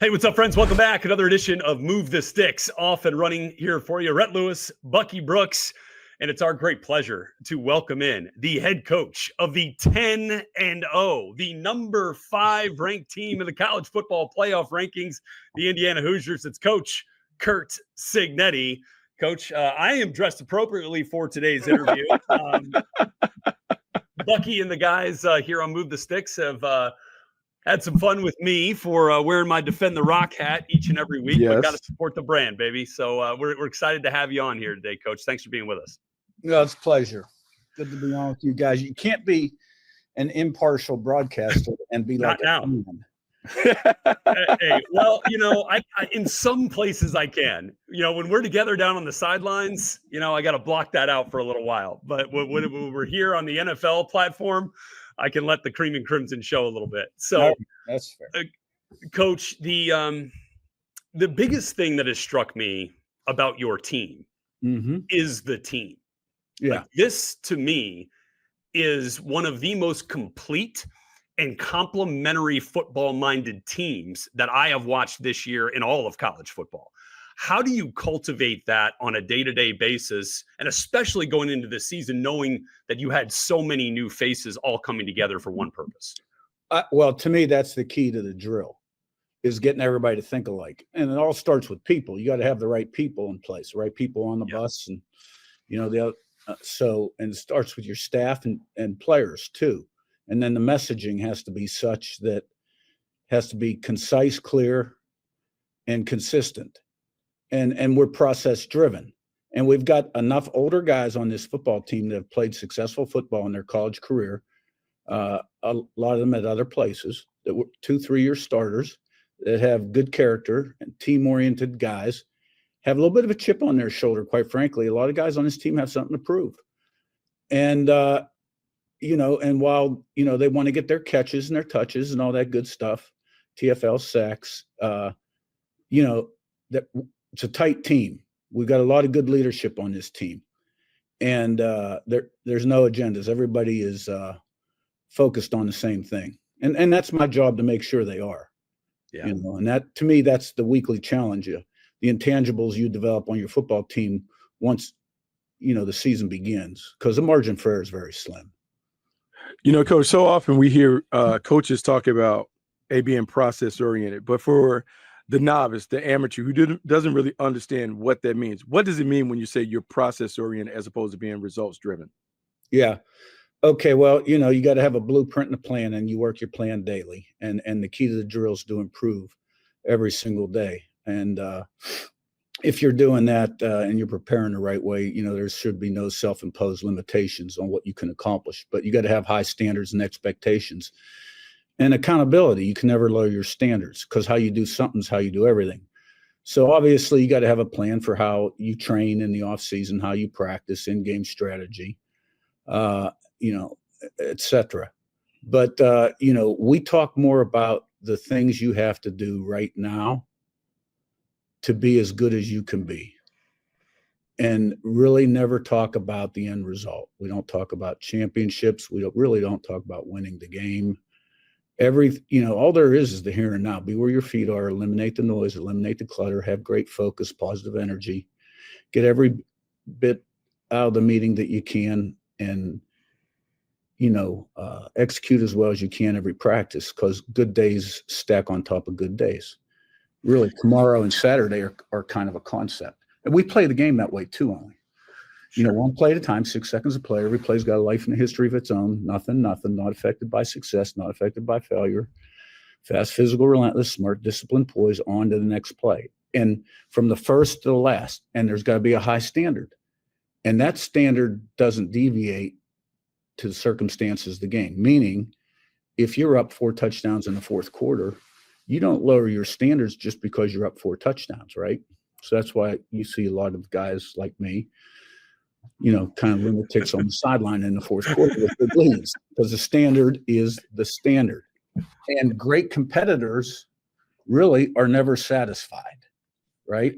Hey, what's up, friends? Welcome back. Another edition of Move the Sticks, off and running here for you. Rhett Lewis, Bucky Brooks, and it's our great pleasure to welcome in the head coach of the 10-0, the number 5 ranked team in the college football playoff rankings, the Indiana Hoosiers. It's Coach Curt Cignetti. Coach, I am dressed appropriately for today's interview. Bucky and the guys here on Move the Sticks have had some fun with me for wearing my Defend the Rock hat each and every week. Yes. But got to support the brand, baby. So we're excited to have you on here today, Coach. Thanks for being with us. No, it's a pleasure. Good to be on with you guys. You can't be an impartial broadcaster and be like Not now. Hey, well, I in some places I can. When we're together down on the sidelines, I got to block that out for a little while. But when we're here on the NFL platform, I can let the cream and crimson show a little bit. So that's fair. Coach, the biggest thing that has struck me about your team is the team. Yeah. Like, this to me is one of the most complete and complementary football-minded teams that I have watched this year in all of college football. How do you cultivate that on a day-to-day basis, and especially going into this season, knowing that you had so many new faces all coming together for one purpose? Well, to me, that's the key to the drill, is getting everybody to think alike. And it all starts with people. You got to have the right people in place, the right people on the bus, and and it starts with your staff and players too. And then the messaging has to be such that has to be concise, clear, and consistent. And we're process driven. And we've got enough older guys on this football team that have played successful football in their college career. A lot of them at other places that were 2-3 year starters that have good character and team-oriented guys, have a little bit of a chip on their shoulder, quite frankly. A lot of guys on this team have something to prove. And, and while, they want to get their catches and their touches and all that good stuff, TFL sacks, that it's a tight team. We've got a lot of good leadership on this team. And there's no agendas. Everybody is focused on the same thing. And that's my job to make sure they are. Yeah. And that, to me, that's the weekly challenge. The intangibles you develop on your football team once, the season begins, because the margin for error is very slim. Coach, so often we hear coaches talk about being process oriented, but for the novice, the amateur who doesn't really understand what that means, what does it mean when you say you're process oriented as opposed to being results driven? Yeah. Okay. Well, you got to have a blueprint and a plan, and you work your plan daily. And the key to the drill is to improve every single day. And if you're doing that and you're preparing the right way, there should be no self-imposed limitations on what you can accomplish. But you got to have high standards and expectations and accountability. You can never lower your standards, because how you do something is how you do everything. So obviously you got to have a plan for how you train in the off season, how you practice in-game strategy, et cetera. But, we talk more about the things you have to do right now to be as good as you can be, and really never talk about the end result. We don't talk about championships. We really don't talk about winning the game. All there is the here and now. Be where your feet are, eliminate the noise, eliminate the clutter, have great focus, positive energy, get every bit out of the meeting that you can, and, execute as well as you can every practice, because good days stack on top of good days. Really, tomorrow and Saturday are kind of a concept. And we play the game that way too, only. One play at a time, 6 seconds a play. Every play's got a life and a history of its own. Nothing, not affected by success, not affected by failure. Fast, physical, relentless, smart, disciplined, poise, on to the next play. And from the first to the last, and there's got to be a high standard. And that standard doesn't deviate to the circumstances of the game. Meaning, if you're up 4 touchdowns in the fourth quarter, you don't lower your standards just because you're up 4 touchdowns, right? So that's why you see a lot of guys like me, kind of lunatics on the sideline in the fourth quarter with the leads, because the standard is the standard. And great competitors really are never satisfied, right?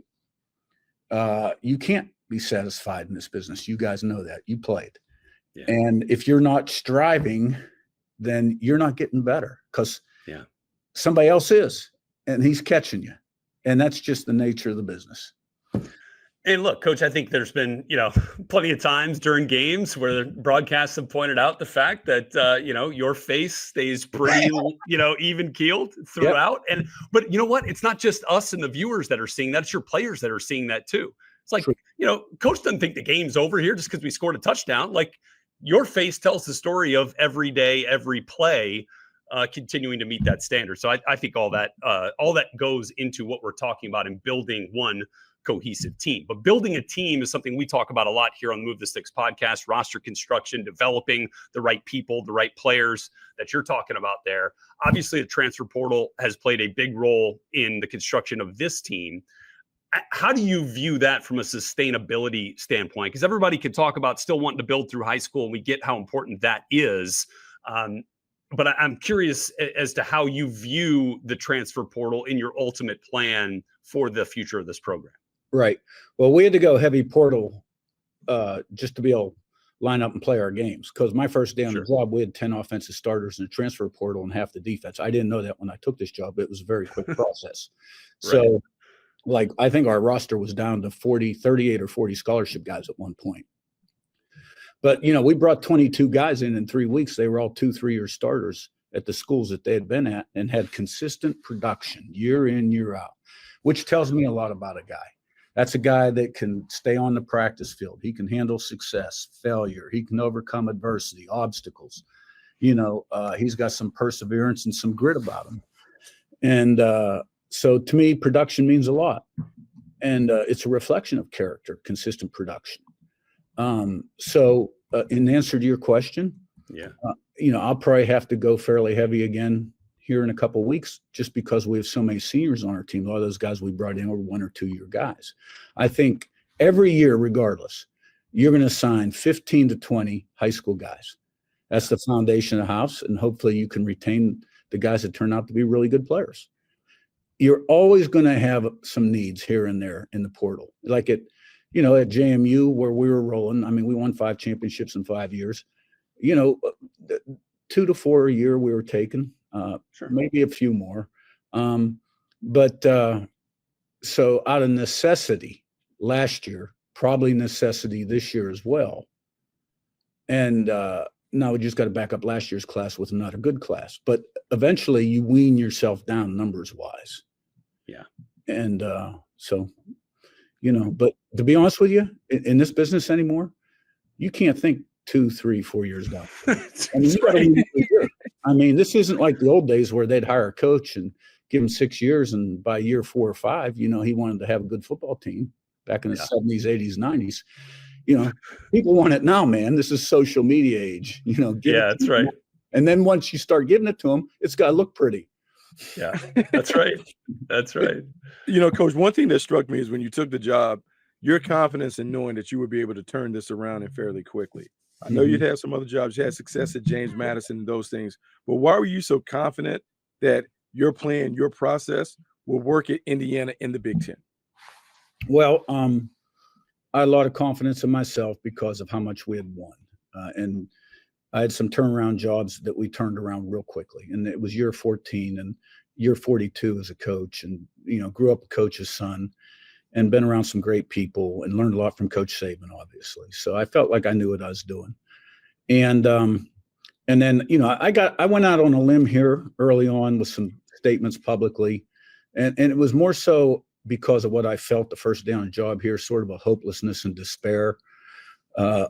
You can't be satisfied in this business. You guys know that. You played. Yeah. And if you're not striving, then you're not getting better, because somebody else is. and he's catching you. And that's just the nature of the business. And look, Coach, I think there's been, plenty of times during games where broadcasts have pointed out the fact that, your face stays pretty, even keeled throughout. Yep. But you know what? It's not just us and the viewers that are seeing that. It's your players that are seeing that too. It's like, Coach doesn't think the game's over here just because we scored a touchdown. Like, your face tells the story of every day, every play, continuing to meet that standard. So I think all that goes into what we're talking about in building one cohesive team. But building a team is something we talk about a lot here on the Move the Sticks podcast. Roster construction, developing the right people, the right players that you're talking about there. Obviously, the transfer portal has played a big role in the construction of this team. How do you view that from a sustainability standpoint? Because everybody can talk about still wanting to build through high school, and we get how important that is. But I'm curious as to how you view the transfer portal in your ultimate plan for the future of this program. Right. Well, we had to go heavy portal just to be able to line up and play our games. Because my first day on the job, we had 10 offensive starters in the transfer portal and half the defense. I didn't know that when I took this job. It was a very quick process. So, I think our roster was down to 38 or 40 scholarship guys at one point. But, we brought 22 guys in 3 weeks. They were all 2-3-year starters at the schools that they had been at and had consistent production year in, year out, which tells me a lot about a guy. That's a guy that can stay on the practice field. He can handle success, failure. He can overcome adversity, obstacles. He's got some perseverance and some grit about him. And so to me, production means a lot. And it's a reflection of character, consistent production. So in answer to your question, I'll probably have to go fairly heavy again here in a couple of weeks, just because we have so many seniors on our team. A lot of those guys we brought in were 1 or 2 year guys. I think every year, regardless, you're going to sign 15 to 20 high school guys. That's the foundation of the house. And hopefully you can retain the guys that turn out to be really good players. You're always going to have some needs here and there in the portal. Like at JMU where we were rolling. I mean, we won 5 championships in 5 years. 2 to 4 a year we were taking. Maybe a few more. So out of necessity last year, probably necessity this year as well. And now we just got to back up last year's class with not a good class. But eventually you wean yourself down numbers wise. Yeah. And but to be honest with you, in this business anymore, you can't think 2, 3, 4 years down. I mean, this isn't like the old days where they'd hire a coach and give him 6 years, and by year 4 or 5, he wanted to have a good football team back in the 70s, 80s, 90s. People want it now, man. This is social media age. That's right. And then once you start giving it to them, it's got to look pretty. Yeah, that's right. That's right. Coach, one thing that struck me is when you took the job, your confidence in knowing that you would be able to turn this around and fairly quickly. I know you'd have some other jobs. You had success at James Madison and those things. But why were you so confident that your plan, your process will work at Indiana in the Big Ten? Well, I had a lot of confidence in myself because of how much we had won. And I had some turnaround jobs that we turned around real quickly. And it was year 14 and year 42 as a coach, and, grew up a coach's son and been around some great people and learned a lot from Coach Saban, obviously. So I felt like I knew what I was doing. And then, I went out on a limb here early on with some statements publicly. And it was more so because of what I felt the first day on the job here, sort of a hopelessness and despair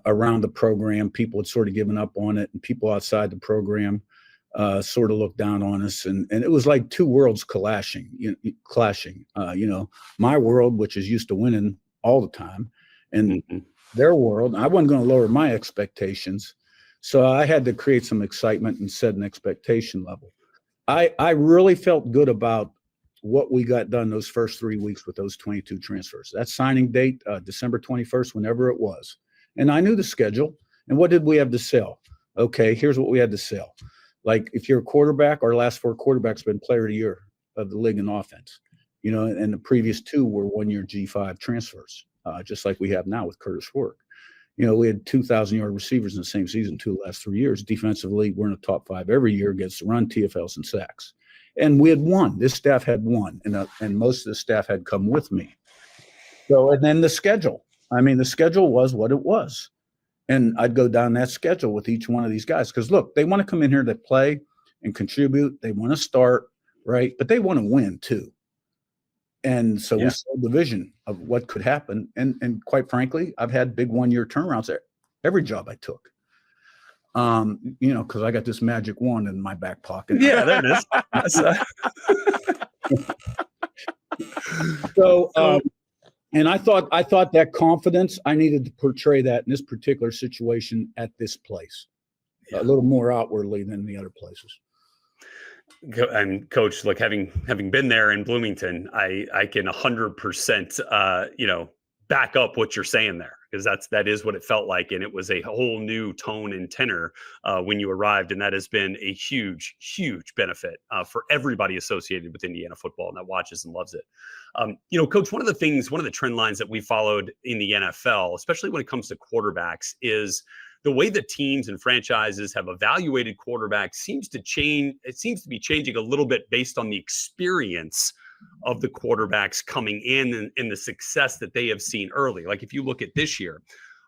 around the program. People had sort of given up on it, and people outside the program sort of looked down on us. And it was like two worlds clashing. My world, which is used to winning all the time, and their world, I wasn't going to lower my expectations. So I had to create some excitement and set an expectation level. I really felt good about what we got done those first 3 weeks with those 22 transfers. That signing date, December 21st, whenever it was. And I knew the schedule. And what did we have to sell? Okay, here's what we had to sell. Like, if you're a quarterback, our last 4 quarterbacks been player of the year of the league in offense. And the previous 2 were 1-year G5 transfers, just like we have now with Curtis Work. We had 2,000-yard receivers in the same season 2 of the last 3 years. Defensively, we're in the top 5 every year against the run, TFLs, and sacks. And we had won. This staff had won, and most of the staff had come with me. So, and then the schedule. I mean, the schedule was what it was. And I'd go down that schedule with each one of these guys. Because, look, they want to come in here to play and contribute. They want to start, right? But they want to win, too. And so we saw the vision of what could happen. And quite frankly, I've had big one-year turnarounds at every job I took. Because I got this magic wand in my back pocket. Yeah, there it is. So, and I thought that confidence, I needed to portray that in this particular situation at this place, a little more outwardly than the other places. And Coach, look, having been there in Bloomington, I can 100%, back up what you're saying there, because that is what it felt like. And it was a whole new tone and tenor when you arrived. And that has been a huge, huge benefit for everybody associated with Indiana football and that watches and loves it. Coach, one of the trend lines that we followed in the NFL, especially when it comes to quarterbacks, is the way that teams and franchises have evaluated quarterbacks seems to change. It seems to be changing a little bit based on the experience of the quarterbacks coming in and the success that they have seen early. Like if you look at this year,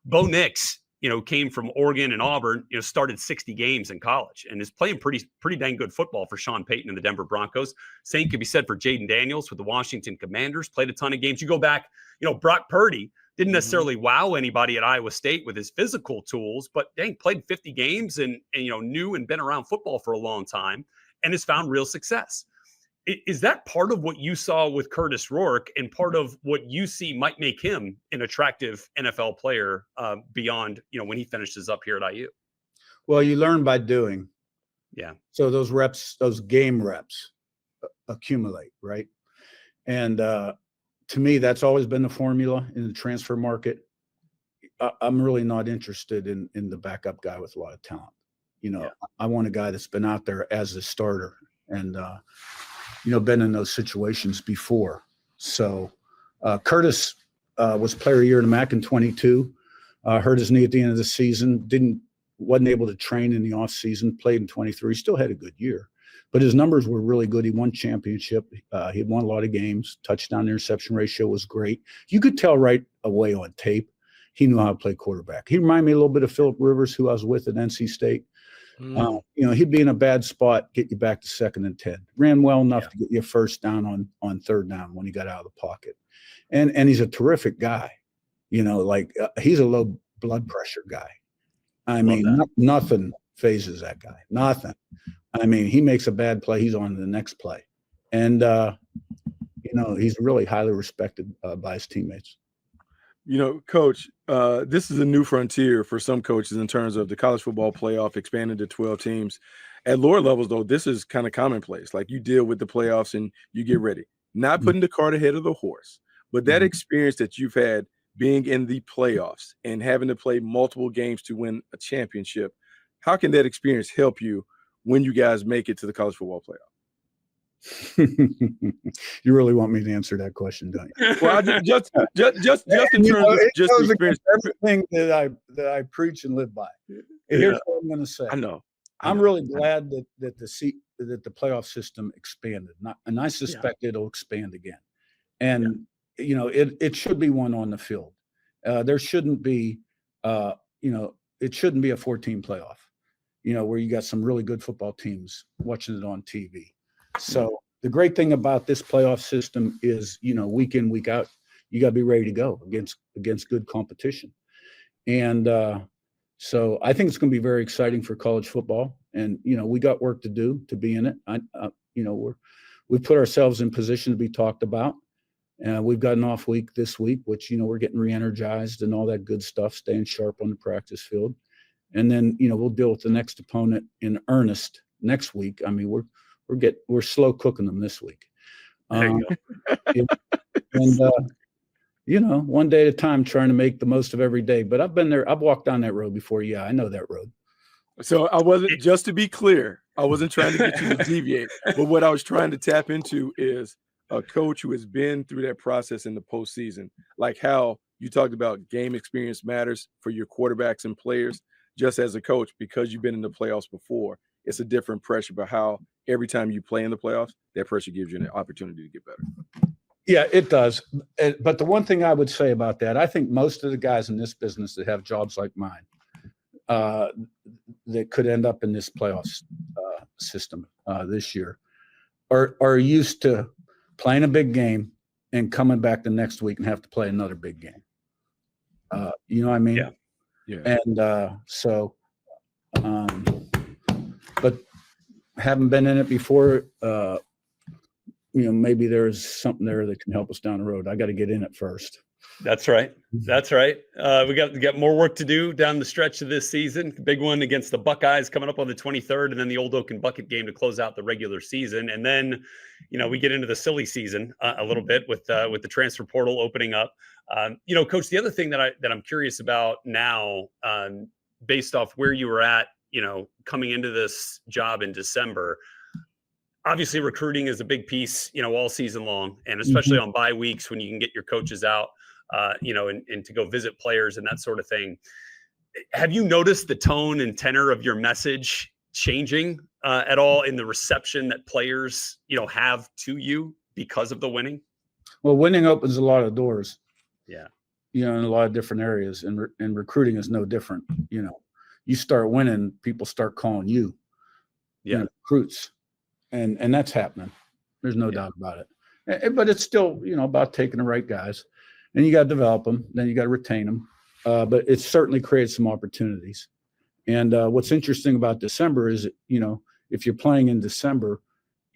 Bo Nix, came from Oregon and Auburn, started 60 games in college and is playing pretty dang good football for Sean Payton and the Denver Broncos. Same could be said for Jaden Daniels with the Washington Commanders, played a ton of games. You go back, Brock Purdy didn't necessarily wow anybody at Iowa State with his physical tools, but dang, played 50 games and knew and been around football for a long time and has found real success. Is that part of what you saw with Curtis Rourke and part of what you see might make him an attractive NFL player beyond, when he finishes up here at IU? Well, you learn by doing. Yeah. So those reps, those game reps accumulate, right? And to me, that's always been the formula in the transfer market. I'm really not interested in the backup guy with a lot of talent. I want a guy that's been out there as a starter and, been in those situations before. So Curtis was player of the year in the MAC in 22, hurt his knee at the end of the season, wasn't able to train in the off season, played in 23, still had a good year, but his numbers were really good. He won championship. He had won a lot of games. Touchdown interception ratio was great. You could tell right away on tape, he knew how to play quarterback. He reminded me a little bit of Phillip Rivers, who I was with at NC State. He'd be in a bad spot, get you back to 2nd and 10. Ran well enough to get you first down on 3rd down when he got out of the pocket. And he's a terrific guy. He's a low blood pressure guy. I mean, nothing phases that guy. Nothing. I mean, he makes a bad play, he's on to the next play. And, he's really highly respected by his teammates. Coach, this is a new frontier for some coaches in terms of the college football playoff expanded to 12 teams. At lower levels, though, this is kind of commonplace. Like you deal with the playoffs and you get ready. Not putting the cart ahead of the horse, but that experience that you've had being in the playoffs and having to play multiple games to win a championship, how can that experience help you when you guys make it to the college football playoff? You really want me to answer that question, don't you? Well, just in terms of just the experience, everything that I preach and live by. Here's what I'm going to say. I know. I'm really glad that the playoff system expanded, and I suspect it'll expand again. And it should be one on the field. There shouldn't be, it shouldn't be a 14 playoff. Where you got some really good football teams watching it on TV. So the great thing about this playoff system is, week in, week out, you got to be ready to go against good competition. And so I think it's going to be very exciting for college football. And, we got work to do to be in it. We put ourselves in position to be talked about. We've got an off week this week, which, we're getting re-energized and all that good stuff, staying sharp on the practice field. And then, we'll deal with the next opponent in earnest next week. I mean, we're slow cooking them this week. And one day at a time, trying to make the most of every day. But I've been there. I've walked down that road before. Yeah, I know that road. So I wasn't, just to be clear, I wasn't trying to get you to deviate. But what I was trying to tap into is a coach who has been through that process in the postseason, like how you talked about game experience matters for your quarterbacks and players. Just as a coach, because you've been in the playoffs before, it's a different pressure about how every time you play in the playoffs, that pressure gives you an opportunity to get better. Yeah, it does. But the one thing I would say about that, I think most of the guys in this business that have jobs like mine, that could end up in this playoffs system this year, are used to playing a big game and coming back the next week and have to play another big game. You know what I mean? Yeah. Yeah. And but haven't been in it before. Maybe there's something there that can help us down the road. I got to get in it first. That's right. That's right. We got more work to do down the stretch of this season. Big one against the Buckeyes coming up on the 23rd, and then the Old Oak and Bucket game to close out the regular season. And then, we get into the silly season a little bit with the transfer portal opening up. Coach, the other thing that I'm curious about now, based off where you were at, coming into this job in December. Obviously, recruiting is a big piece, all season long, and especially on bye weeks when you can get your coaches out, and to go visit players and that sort of thing. Have you noticed the tone and tenor of your message changing at all in the reception that players, have to you because of the winning? Well, winning opens a lot of doors. Yeah. In a lot of different areas, and recruiting is no different. You start winning, people start calling you. Yeah. Recruits. And that's happening. There's no doubt about it. But it's still, about taking the right guys. And you got to develop them. Then you got to retain them. But it certainly creates some opportunities. And what's interesting about December is, if you're playing in December,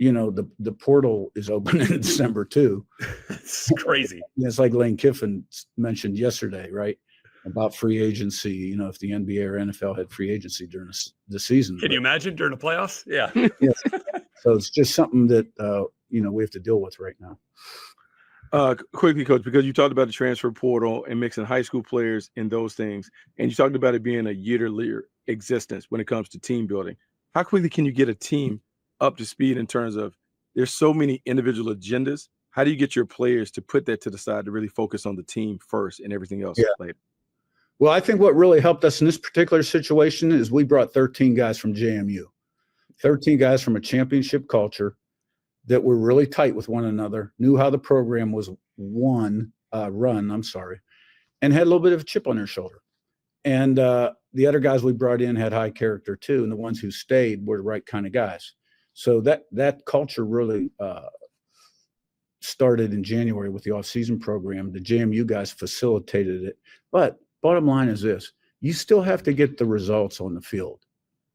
the portal is open in December too. It's crazy. It's like Lane Kiffin mentioned yesterday, right? About free agency, if the NBA or NFL had free agency during the season. Can you imagine during the playoffs? Yeah. Yeah. So it's just something that, we have to deal with right now. Quickly, Coach, because you talked about the transfer portal and mixing high school players and those things, and you talked about it being a year-to-year existence when it comes to team building. How quickly can you get a team up to speed in terms of there's so many individual agendas? How do you get your players to put that to the side to really focus on the team first and everything else later? Well, I think what really helped us in this particular situation is we brought 13 guys from JMU, 13 guys from a championship culture that were really tight with one another, knew how the program was run, and had a little bit of a chip on their shoulder. And the other guys we brought in had high character too, and the ones who stayed were the right kind of guys. So that culture really started in January with the off-season program. The JMU guys facilitated it. But bottom line is this: you still have to get the results on the field.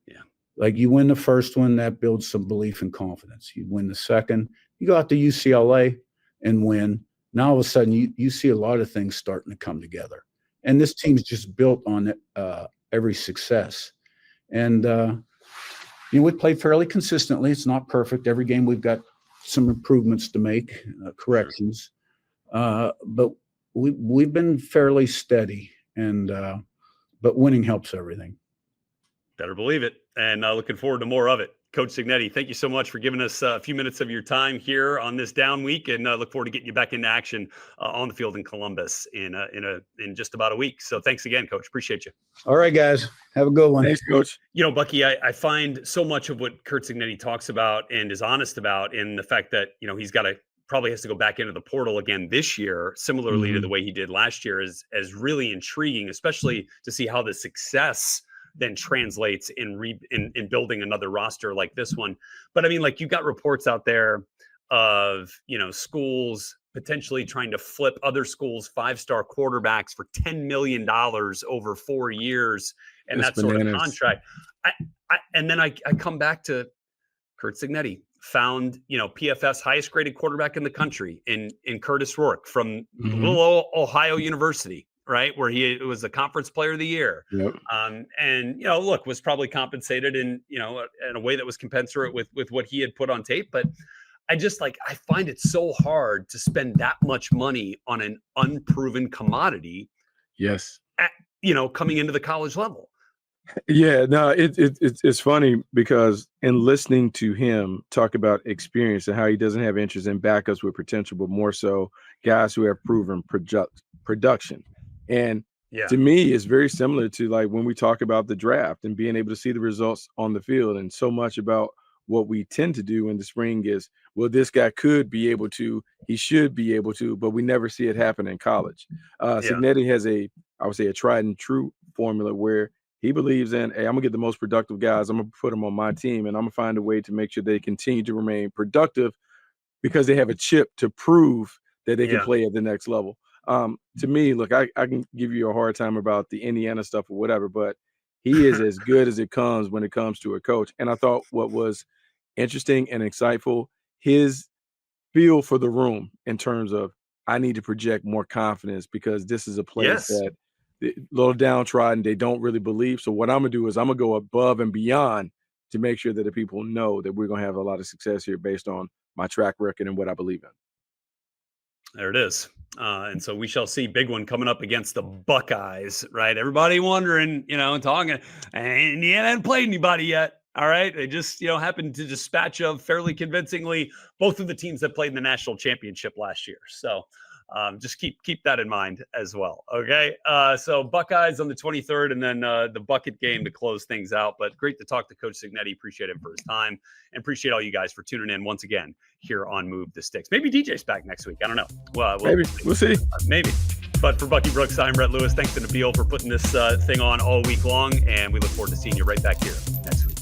Yeah. Like you win the first one, that builds some belief and confidence. You win the second, you go out to UCLA and win. Now all of a sudden you see a lot of things starting to come together. And this team's just built on every success. And we played fairly consistently. It's not perfect. Every game we've got some improvements to make, corrections. But we've been fairly steady. And but winning helps everything. Better believe it. And looking forward to more of it. Coach Cignetti, thank you so much for giving us a few minutes of your time here on this down week, and look forward to getting you back into action on the field in Columbus in just about a week. So thanks again, Coach. Appreciate you. All right, guys. Have a good one. Thanks, Coach. Bucky, I find so much of what Curt Cignetti talks about and is honest about in the fact that, he's probably has to go back into the portal again this year, similarly to the way he did last year, is really intriguing, especially to see how the success then translates in building another roster like this one. But I mean, like, you got reports out there of, schools potentially trying to flip other schools' 5-star quarterbacks for $10 million over 4 years and That's that sort bananas. of contract. And then I come back to Curt Cignetti, found, PFF's highest graded quarterback in the country in Curtis Rourke from little old Ohio University, right? Where he was the conference player of the year. Yep. And, look, was probably compensated in a way that was commensurate with what he had put on tape. But I find it so hard to spend that much money on an unproven commodity. Yes. Coming into the college level. Yeah, no, it's funny because in listening to him talk about experience and how he doesn't have interest in backups with potential, but more so guys who have proven production. And to me, it's very similar to like when we talk about the draft and being able to see the results on the field, and so much about what we tend to do in the spring is, well, this guy could be able to, he should be able to, but we never see it happen in college. Cignetti has I would say, a tried and true formula where he believes in, hey, I'm gonna get the most productive guys. I'm gonna put them on my team, and I'm gonna find a way to make sure they continue to remain productive because they have a chip to prove that they can play at the next level. To me, look, I can give you a hard time about the Indiana stuff or whatever, but he is as good as it comes when it comes to a coach. And I thought what was interesting and insightful, his feel for the room in terms of, I need to project more confidence because this is a place that a little downtrodden, they don't really believe. So what I'm gonna do is I'm gonna go above and beyond to make sure that the people know that we're gonna have a lot of success here based on my track record and what I believe in. There it is. And so we shall see. Big one coming up against the Buckeyes, right? Everybody wondering, and talking, and Indiana hadn't played anybody yet. All right. They just, happened to dispatch of fairly convincingly both of the teams that played in the national championship last year. So just keep that in mind as well. Okay. So Buckeyes on the 23rd, and then the bucket game to close things out. But great to talk to Coach Cignetti. Appreciate him for his time, and appreciate all you guys for tuning in once again here on Move the Sticks. Maybe DJ's back next week. I don't know. Well, maybe we'll see. Maybe. But for Bucky Brooks, I'm Rhett Lewis. Thanks to Nabil for putting this thing on all week long, and we look forward to seeing you right back here next week.